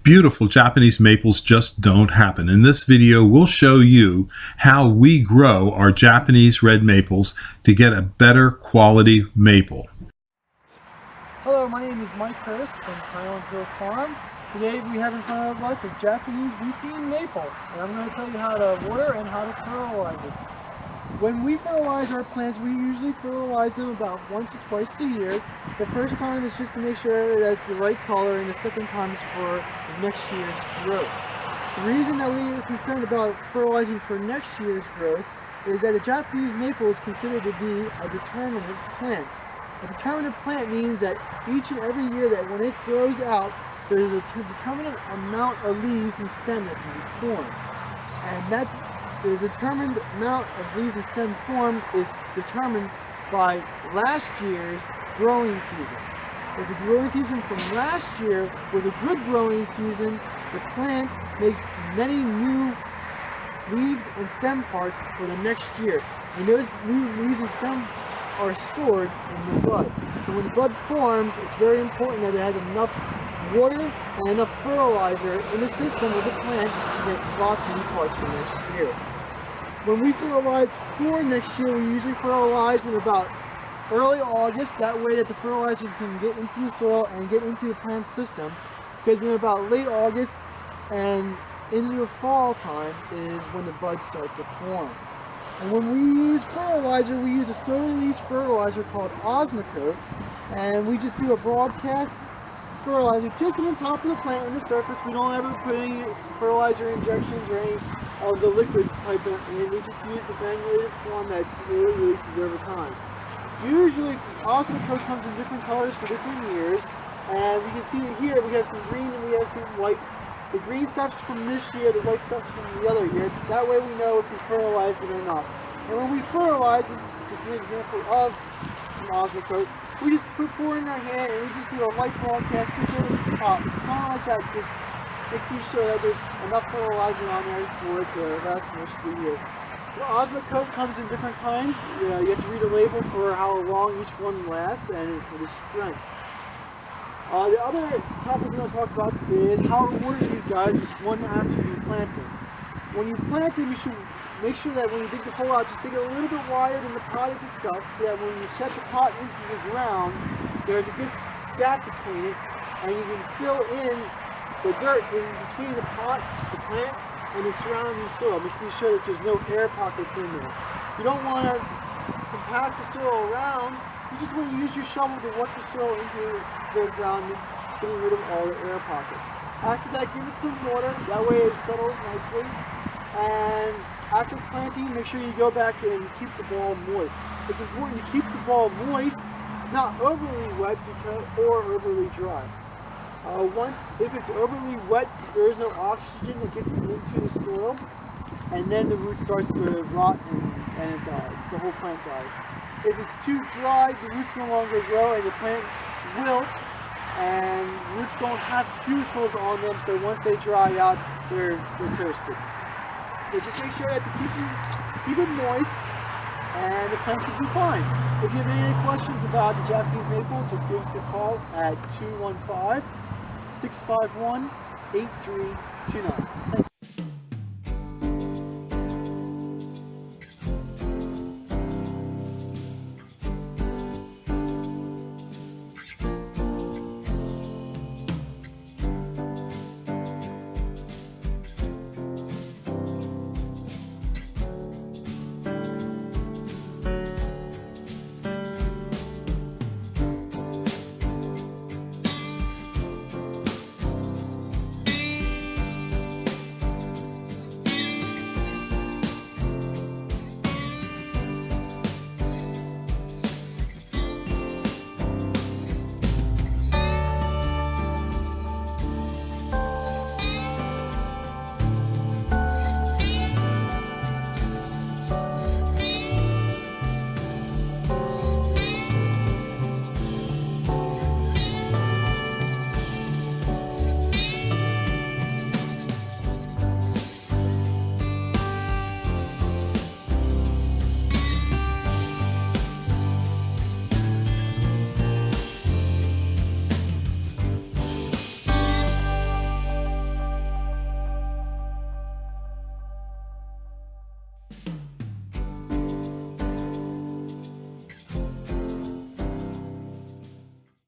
beautiful Japanese maples just don't happen. In this video, we'll show you how we grow our Japanese red maples to get a better quality maple. Hello, my name is Mike Hurst from Highlandsville Farm. Today we have in front of us a Japanese bean maple, and I'm going to tell you how to water and how to fertilize it. When we fertilize our plants, we usually fertilize them about once or twice a year. The first time is just to make sure that it's the right color, and the second time is for next year's growth. The reason that we are concerned about fertilizing for next year's growth is that a Japanese maple is considered to be a determinate plant. A determinate plant means that each and every year that when it grows out, there's a determinate amount of leaves and stem that can be formed. And the determined amount of leaves and stem formed is determined by last year's growing season. If the growing season from last year was a good growing season, the plant makes many new leaves and stem parts for the next year. And those new leaves and stems are stored in the bud. So when the bud forms, it's very important that it has enough water and enough fertilizer in the system of the plant to get lots of new parts for next year. When we fertilize for next year, we usually fertilize in about early August. That way that the fertilizer can get into the soil and get into the plant system. Because in about late August and into the fall time is when the buds start to form. And when we use fertilizer, we use a slow-release fertilizer called Osmocote, and we just do a broadcast fertilizer just on the top of the plant on the surface. We don't ever put any fertilizer injections or any of the liquid type in. We just use the granulated form that slowly releases over time. Usually, Osmocote comes in different colors for different years, and we can see here we have some green and we have some white. The green stuff's from this year, the white stuff's from the other year. That way we know if we fertilized it or not. And when we fertilize, this is just an example of some Osmocote, we just pour it in our hand and we just do a light broadcast just over the top, kind of like that, just making sure that there's enough fertilizer on there for it to last most of the year. The Osmocote comes in different kinds. You have to read a label for how long each one lasts and for the strength. The other topic we're going to talk about is how to water these guys one after you plant them. When you plant them, you should make sure that when you dig the hole out, just dig it a little bit wider than the pot itself, so that when you set the pot into the ground, there's a good gap between it, and you can fill in the dirt in between the pot, the plant, and the surrounding soil, making sure that there's no air pockets in there. You don't want to compact the soil around. You just want to use your shovel to work the soil into the ground, getting rid of all the air pockets. After that, give it some water. That way it settles nicely. And after planting, make sure you go back and keep the ball moist. It's important to keep the ball moist, not overly wet or overly dry. If it's overly wet, there is no oxygen that gets into the soil, and then the root starts to rot and it dies. The whole plant dies. If it's too dry, the roots no longer grow and the plant wilts, and roots don't have cuticles on them, so once they dry out, they're toasted. So just make sure that keep it moist, and the plants will do fine. If you have any questions about the Japanese maple, just give us a call at 215-651-8329. Thank you. you.